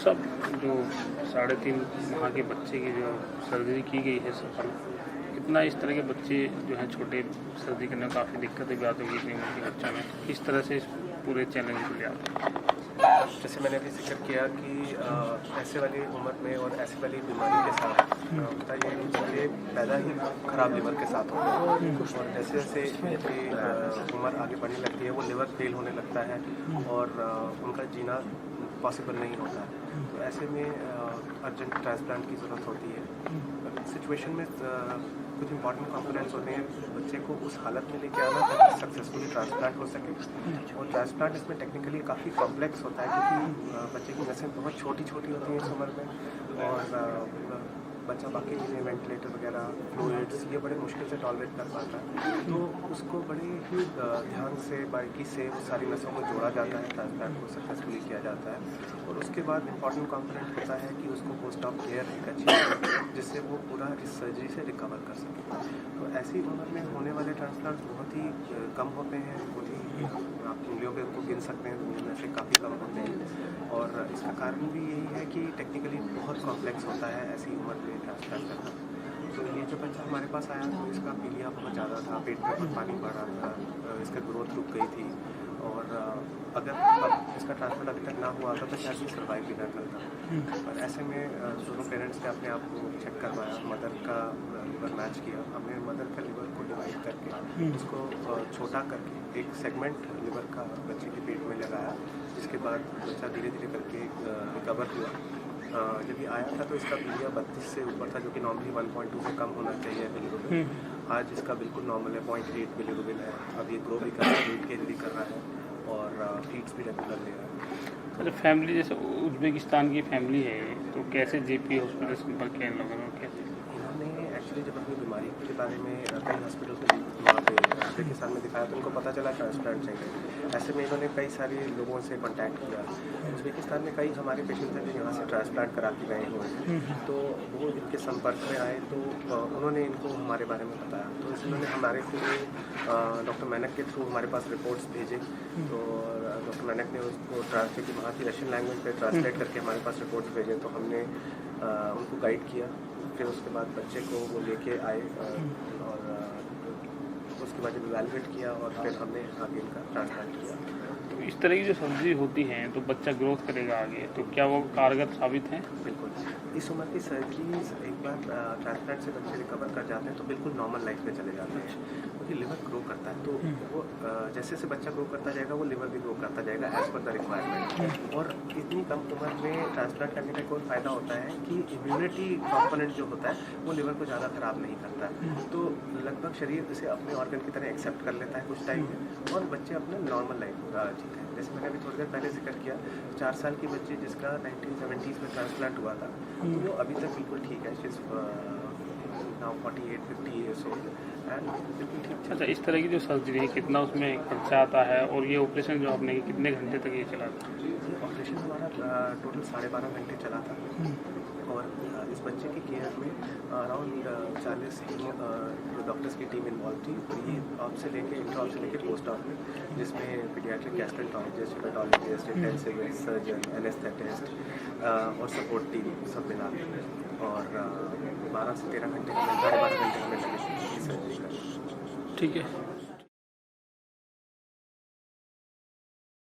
साहब, जो 3.5 माह के बच्चे की जो सर्जरी की गई है सफल, कितना इस तरह के बच्चे जो हैं छोटे सर्जरी करने में काफ़ी दिक्कतें भी आती होंगी इतनी उम्र के बच्चों में, किस तरह से इस पूरे चैलेंज को लिया? जैसे मैंने अभी जिक्र किया कि ऐसे वाली उम्र में और ऐसी वाली बीमारी के साथ होता है कि बच्चे पैदा ही खराब लिवर के साथ होते हैं और जैसे जैसे इनकी उम्र आगे बढ़ने लगती है वो लिवर फेल होने लगता है और उनका जीना पॉसिबल नहीं होता है। तो ऐसे में अर्जेंट ट्रांसप्लांट की ज़रूरत होती है। सिचुएशन में कुछ इंपॉर्टेंट कंपोनेंट्स होते हैं बच्चे को उस हालत में लेके आना ताकि सक्सेसफुली ट्रांसप्लांट हो सके। और ट्रांसप्लांट इसमें टेक्निकली काफ़ी कॉम्प्लेक्स होता है क्योंकि बच्चे की नसें बहुत छोटी छोटी होती हैं इस उम्र में और बच्चा बाकी चीज़ें वेंटिलेटर वगैरह फ्लूइड्स ये बड़े मुश्किल से टॉलरेट कर पाता है। तो उसको बड़े ही ध्यान से बारीकी से वो सारी नसों को जोड़ा जाता है, ट्रांसप्लांट को सक्सेसफुली किया जाता है। और उसके बाद इंपॉर्टेंट कंपोनेंट होता है कि उसको पोस्ट ऑफ केयर एक अच्छी जिससे वो पूरा इस सर्जरी से रिकवर कर सके। तो ऐसी उम्र में होने वाले ट्रांसप्लांट बहुत ही कम होते हैं, बहुत ही आप उंगलियों पे उनको गिन सकते हैं, उनमें से काफ़ी कम होते हैं। और इसका कारण भी यही है कि टेक्निकली बहुत कॉम्प्लेक्स होता है ऐसी उम्र में ट्रांसप्लांट करना। तो ये जो बच्चा हमारे पास आया तो इसका पीलिया बहुत ज़्यादा था, पेट में बहुत पानी बढ़ रहा था, इसका ग्रोथ रुक गई थी और अगर अब इसका ट्रांसप्लांट अभी तक ना हुआ था तो शायद ये सर्वाइव भी ना करता। और ऐसे में दोनों पेरेंट्स ने अपने आप को चेक करवाया, मदर का लिवर मैच किया। हमने मदर का लिवर को डिवाइड करके उसको छोटा करके एक सेगमेंट लिवर का बच्चे के पेट में लगाया, जिसके बाद बच्चा धीरे धीरे करके रिकवर हुआ। जब ये आया था तो इसका पीलिया 32 से ऊपर था, जो कि नॉर्मली 1.2 से कम होना चाहिए बिलीरुबिन। आज इसका बिल्कुल नॉर्मल है, 0.8 बिलीरुबिन है। अब ये ग्रो भी कर रहा है, वेट गेन भी कर रहा है और फीड्स भी रेगुलर ले रहा है। अच्छा, फैमिली जैसे उज़्बेकिस्तान की फैमिली है तो कैसे जेपी हॉस्पिटल संपर्क किया इन लोगों ने? कैसे इन्होंने एक्चुअली जब अपनी बीमारी के बारे में कई हॉस्पिटल के वहाँ पे उज़्बेकिस्तान में दिखाया तो उनको पता चला ट्रांसप्लांट चाहिए। ऐसे में इन्होंने कई सारे लोगों से कॉन्टैक्ट किया। उज़्बेकिस्तान में कई हमारे पेशेंट हैं जो यहाँ से ट्रांसप्लांट करा के गए हुए हैं, तो वो इनके संपर्क में आए तो उन्होंने इनको हमारे बारे में बताया। तो इन्होंने हमारे थ्रू डॉक्टर मैनक के थ्रू हमारे पास रिपोर्ट्स भेजे। तो डॉक्टर मैनक ने उसको ट्रांसलेट की वहाँ की रशियन लैंग्वेज पे ट्रांसलेट करके हमारे पास रिपोर्ट्स भेजे। तो हमने उनको गाइड किया। फिर उसके बाद बच्चे को वो लेके आए और उसके बाद जब इवैल्यूएट किया और फिर हमने आगे इनका ट्रांसप्लांट किया। तो इस तरह की जो सर्जरी होती है तो बच्चा ग्रोथ करेगा आगे, तो क्या वो कारगर साबित है? बिल्कुल, इस उम्र की सर्जरी एक बार ट्रांसप्लांट से बच्चे रिकवर कर जाते हैं तो बिल्कुल नॉर्मल लाइफ में चले जाते हैं, क्योंकि लिवर ग्रो करता है। तो वो जैसे जैसे बच्चा ग्रो करता जाएगा वो लिवर भी ग्रो करता जाएगा एज पर द रिक्वायरमेंट। और इतनी कम उम्र में ट्रांसप्लांट करने का एक और फ़ायदा होता है कि इम्यूनिटी कंपोनेंट जो होता है वो लिवर को ज़्यादा ख़राब नहीं करता। तो लगभग शरीर इसे अपने ऑर्गन की तरह एक्सेप्ट कर लेता है कुछ टाइम में और बच्चे अपने नॉर्मल लाइफ जीते हैं। जैसे मैंने अभी थोड़ी देर पहले जिक्र किया, 4 साल की बच्ची जिसका 1970s में ट्रांसप्लांट हुआ था, तो वो अभी तक बिल्कुल ठीक है। She is now 48-50 years old and बिल्कुल ठीक। अच्छा, इस तरह की जो सर्जरी है कितना उसमें खर्चा आता है और ये ऑपरेशन जो आपने कितने घंटे तक ये चला था? ये ऑपरेशन हमारा टोटल 12.5 घंटे चला था और इस बच्चे की केयर में अराउंड 40 डॉक्टर्स की टीम इन्वॉल्व थी। और ये ऑप से लेके इंटर ऑप से लेके पोस्ट ऑप में, जिसमें paediatric gastroenterologist, hepatologist, intensive surgeon, anaesthetist और सपोर्ट टीम सब मिला और 12 से 13 घंटे हमें 12 घंटे हमें सर्जरी करनी। ठीक है।